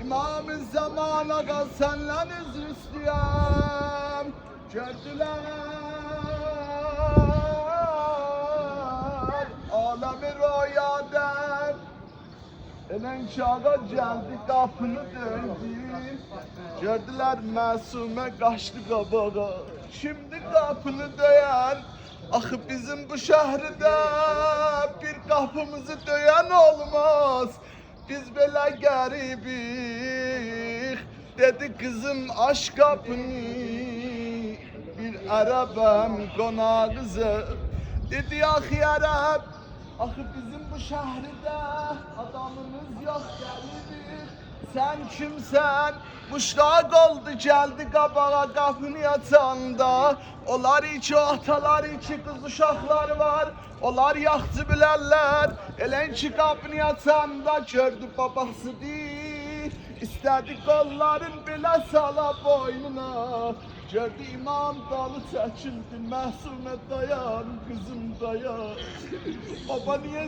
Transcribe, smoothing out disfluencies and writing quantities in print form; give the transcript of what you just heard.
İmam-ı Zaman ağa senden özür istəyəm. Gördülər alemi rüyadan. Elenki ağa geldi kapını döndü. Gördüler Masume kaçtı kabağa. Şimdi kapını döyen axı bizim bu şehirde bir kapımızı döyen olmaz. Biz böyle garibik. Dedi kızım aç kapını. Bir Arabam konağızı. Dedi ya Arap. Axı bizim bu şəhərdə adamımız yox gəlirik. Sən kimsən? Muştaq oldu gəldi qabağa qapını açanda. Onlar iki atalar iki qız uşaqlar var. Onlar yaxşı bilərlər. Elən ki qapını açanda gördü babasıdır. İstədi qolların belə sala boynuna. Gördü imam dalı çəkildi. Məsumə dayan, qızım dayan. Baba niye